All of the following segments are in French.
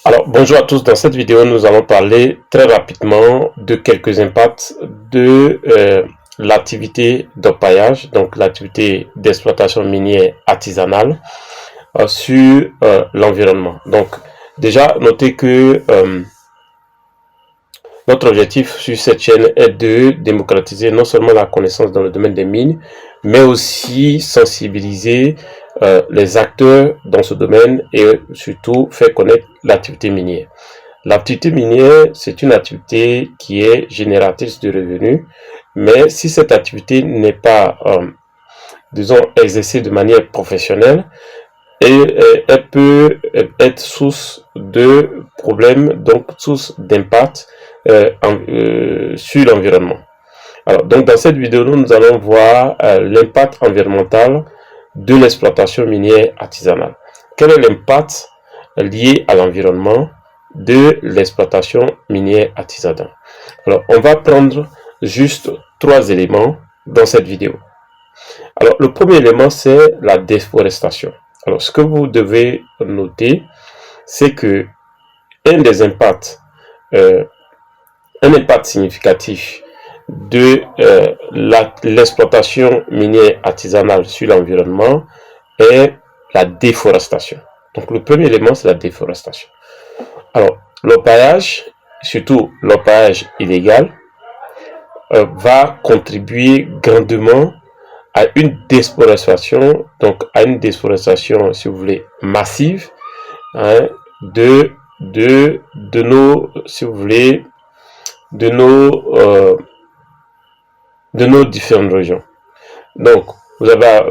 Alors, bonjour à tous. Dans cette vidéo, nous allons parler très rapidement de quelques impacts de l'activité d'orpaillage, donc l'activité d'exploitation minière artisanale sur l'environnement. Donc, déjà, notez que notre objectif sur cette chaîne est de démocratiser non seulement la connaissance dans le domaine des mines, mais aussi sensibiliser les acteurs dans ce domaine et surtout faire connaître l'activité minière. L'activité minière, c'est une activité qui est génératrice de revenus, mais si cette activité n'est pas, disons, exercée de manière professionnelle, elle peut être source de problèmes, donc source d'impact sur l'environnement. Alors, donc dans cette vidéo, nous allons voir l'impact environnemental de l'exploitation minière artisanale. Quel est l'impact lié à l'environnement de l'exploitation minière artisanale? Alors, on va prendre juste 3 éléments dans cette vidéo. Alors, le premier élément, c'est la déforestation. Alors, ce que vous devez noter, c'est que un impact significatif de l'exploitation minière artisanale sur l'environnement est la déforestation. Donc, le premier élément, c'est la déforestation. Alors, l'orpaillage, surtout l'orpaillage illégal, va contribuer grandement à une déforestation, donc à une déforestation, si vous voulez, massive, hein, de nos, si vous voulez, de nos différentes régions. Donc, vous avez,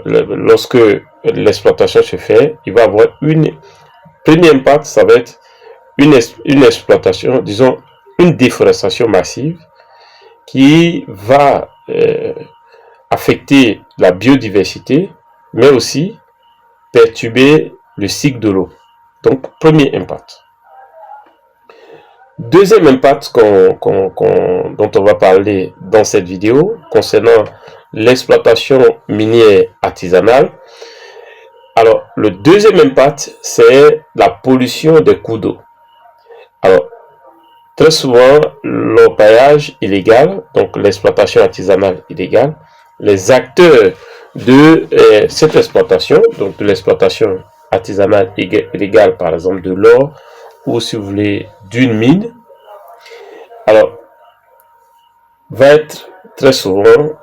lorsque l'exploitation se fait, il va avoir premier impact, ça va être une exploitation, disons, une déforestation massive qui va affecter la biodiversité, mais aussi perturber le cycle de l'eau. Donc, premier impact. Deuxième impact dont on va parler dans cette vidéo, concernant l'exploitation minière artisanale. Alors, le deuxième impact, c'est la pollution des cours d'eau. Alors, très souvent, l'orpaillage illégal, donc l'exploitation artisanale illégale, les acteurs de cette exploitation, donc de l'exploitation artisanale illégale, par exemple de l'or, ou si vous voulez, d'une mine, alors, va être très souvent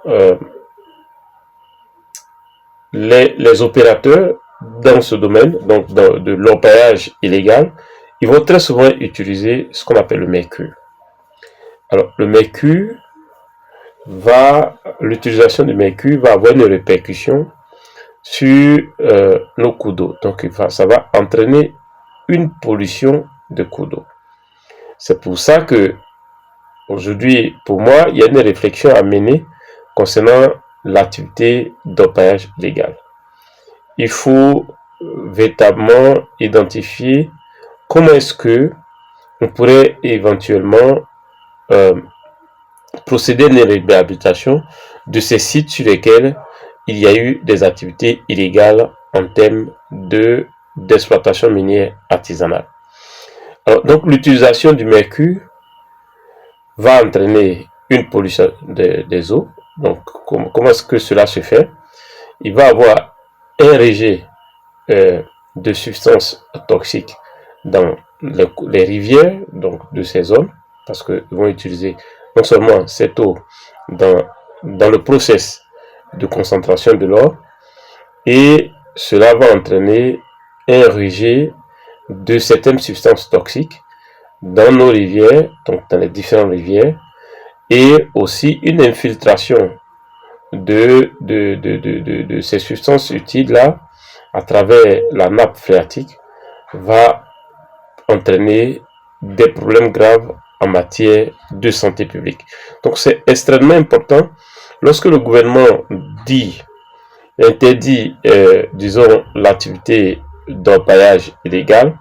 les opérateurs dans ce domaine, donc de l'orpaillage illégal, ils vont très souvent utiliser ce qu'on appelle le mercure. Alors, le mercure l'utilisation du mercure va avoir une répercussion sur nos cours d'eau. Donc, ça va entraîner une pollution de cours d'eau. C'est pour ça que aujourd'hui, pour moi, il y a une réflexion à mener concernant l'activité d'orpaillage légal. Il faut véritablement identifier comment est-ce que on pourrait éventuellement procéder à une réhabilitation de ces sites sur lesquels il y a eu des activités illégales en termes d'exploitation minière artisanale. Alors, donc, l'utilisation du mercure va entraîner une pollution des eaux. Donc, comment est-ce que cela se fait? Il va avoir un rejet de substances toxiques dans les rivières, donc de ces zones, parce qu'ils vont utiliser non seulement cette eau dans le process de concentration de l'or, et cela va entraîner un rejet de certaines substances toxiques dans nos rivières, donc dans les différentes rivières, et aussi une infiltration de ces substances utiles-là à travers la nappe phréatique va entraîner des problèmes graves en matière de santé publique. Donc c'est extrêmement important lorsque le gouvernement interdit, disons, l'activité d'orpaillage illégal.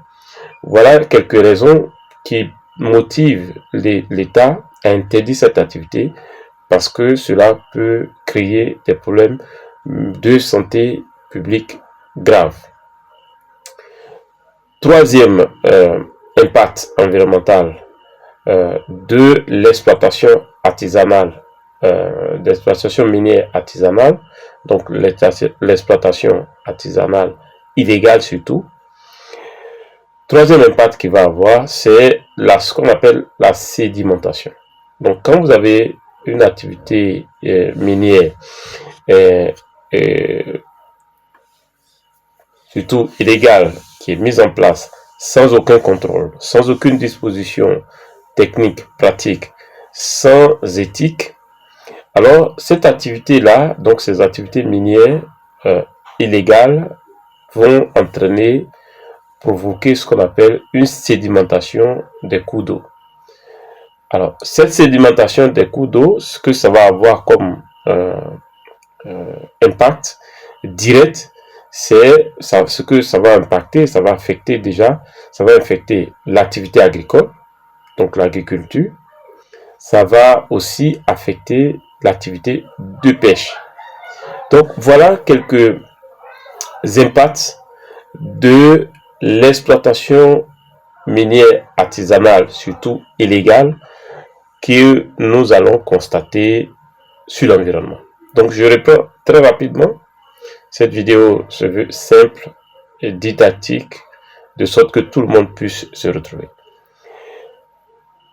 Voilà quelques raisons qui motivent l'État à interdire cette activité, parce que cela peut créer des problèmes de santé publique graves. Troisième impact environnemental de l'exploitation artisanale, d'exploitation minière artisanale, donc l'exploitation artisanale illégale surtout. Troisième impact qu'il va avoir, c'est ce qu'on appelle la sédimentation. Donc quand vous avez une activité minière, surtout illégale, qui est mise en place sans aucun contrôle, sans aucune disposition technique, pratique, sans éthique, alors cette activité-là, donc ces activités minières illégales, vont provoquer ce qu'on appelle une sédimentation des cours d'eau. Alors, cette sédimentation des cours d'eau, ce que ça va avoir comme impact direct, c'est ce que ça va impacter, ça va affecter déjà, ça va affecter l'activité agricole, donc l'agriculture. Ça va aussi affecter l'activité de pêche. Donc, voilà quelques impacts de l'exploitation minière artisanale, surtout illégale, que nous allons constater sur l'environnement. Donc, je réponds très rapidement. Cette vidéo se veut simple et didactique, de sorte que tout le monde puisse se retrouver.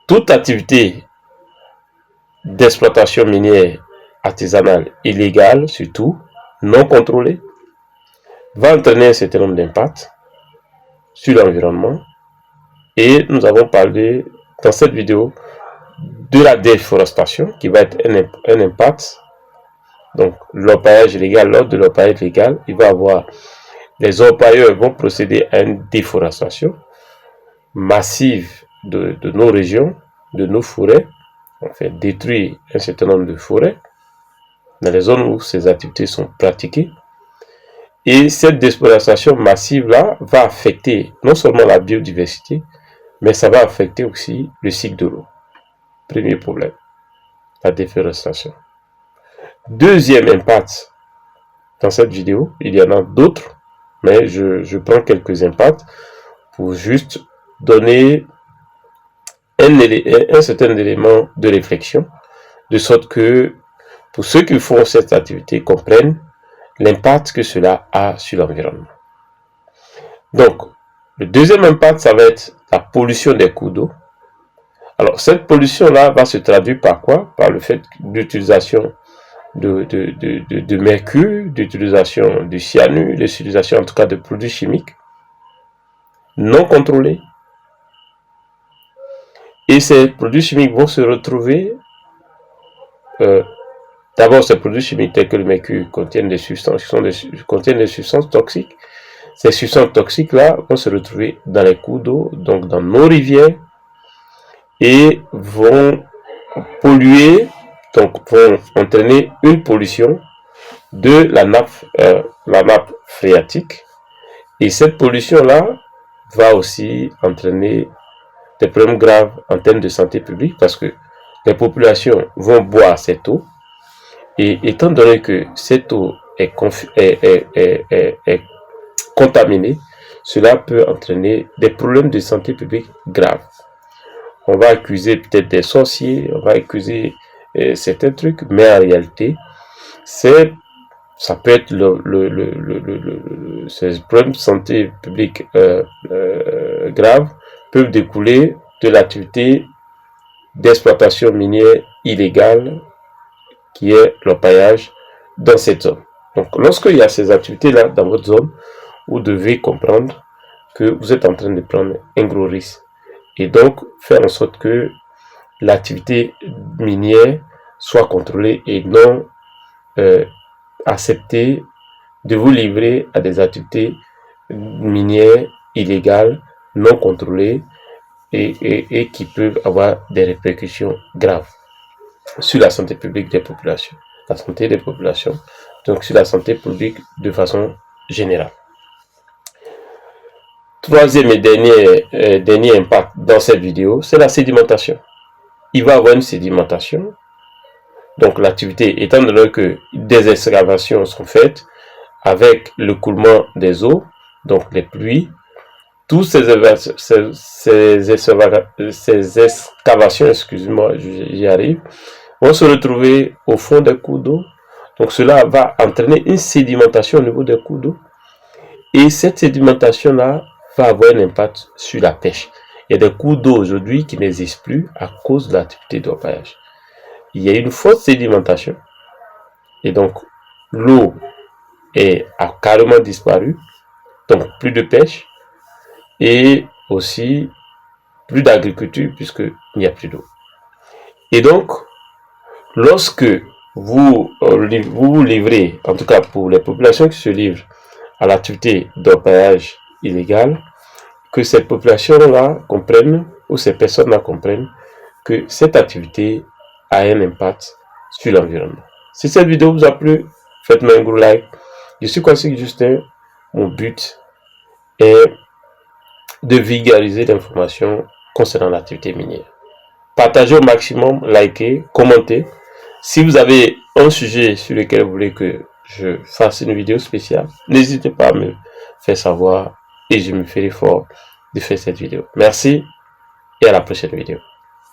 Toute activité d'exploitation minière artisanale illégale, surtout non contrôlée, va entraîner un certain nombre d'impacts sur l'environnement. Et nous avons parlé dans cette vidéo de la déforestation qui va être un impact. Donc l'orpaillage illégal, lors de l'orpaillage légal, il va avoir, les orpailleurs vont procéder à une déforestation massive de nos régions, de nos forêts. On fait détruire un certain nombre de forêts dans les zones où ces activités sont pratiquées. Et cette déforestation massive-là va affecter non seulement la biodiversité, mais ça va affecter aussi le cycle de l'eau. Premier problème, la déforestation. Deuxième impact dans cette vidéo, il y en a d'autres, mais je prends quelques impacts pour juste donner un certain élément de réflexion, de sorte que pour ceux qui font cette activité comprennent l'impact que cela a sur l'environnement. Donc, le deuxième impact, ça va être la pollution des cours d'eau. Alors, cette pollution-là va se traduire par quoi? Par le fait d'utilisation de mercure, d'utilisation du cyanure, l'utilisation en tout cas de produits chimiques non contrôlés. Et ces produits chimiques vont se retrouver, d'abord ces produits chimiques tels que le mercure contiennent des substances toxiques. Ces substances toxiques-là vont se retrouver dans les cours d'eau, donc dans nos rivières, et vont polluer, donc vont entraîner une pollution de la nappe phréatique. Et cette pollution-là va aussi entraîner des problèmes graves en termes de santé publique parce que les populations vont boire cette eau. Et étant donné que cette eau est contaminée, cela peut entraîner des problèmes de santé publique graves. On va accuser peut-être des sorciers, on va accuser certains trucs, mais en réalité, ça peut être ces problèmes de santé publique graves peuvent découler de l'activité d'exploitation minière illégale qui est l'orpaillage dans cette zone. Donc, lorsqu'il y a ces activités-là dans votre zone, vous devez comprendre que vous êtes en train de prendre un gros risque. Et donc, faire en sorte que l'activité minière soit contrôlée et non accepter de vous livrer à des activités minières illégales, non contrôlées et qui peuvent avoir des répercussions graves sur la santé publique des populations, donc sur la santé publique de façon générale. Troisième et dernier impact dans cette vidéo, c'est la sédimentation. Il va y avoir une sédimentation. Donc l'activité, étant donné que des excavations sont faites avec le coulement des eaux, donc les pluies, Tous ces excavations, excuse-moi, j'y arrive, vont se retrouver au fond des cours d'eau. Donc cela va entraîner une sédimentation au niveau des cours d'eau. Et cette sédimentation-là va avoir un impact sur la pêche. Il y a des cours d'eau aujourd'hui qui n'existent plus à cause de l'activité d'orpaillage. Il y a une fausse sédimentation. Et donc, l'eau a carrément disparu. Donc, plus de pêche. Et aussi, plus d'agriculture puisqu'il n'y a plus d'eau. Et donc, lorsque vous vous livrez, en tout cas pour les populations qui se livrent à l'activité d'orpaillage illégal, que cette population-là comprenne, ou ces personnes-là comprennent, que cette activité a un impact sur l'environnement. Si cette vidéo vous a plu, faites-moi un gros like. Je suis Kwasi Justin. Mon but est de vulgariser l'information concernant l'activité minière. Partagez au maximum, likez, commentez. Si vous avez un sujet sur lequel vous voulez que je fasse une vidéo spéciale, n'hésitez pas à me faire savoir et je me ferai fort de faire cette vidéo. Merci et à la prochaine vidéo.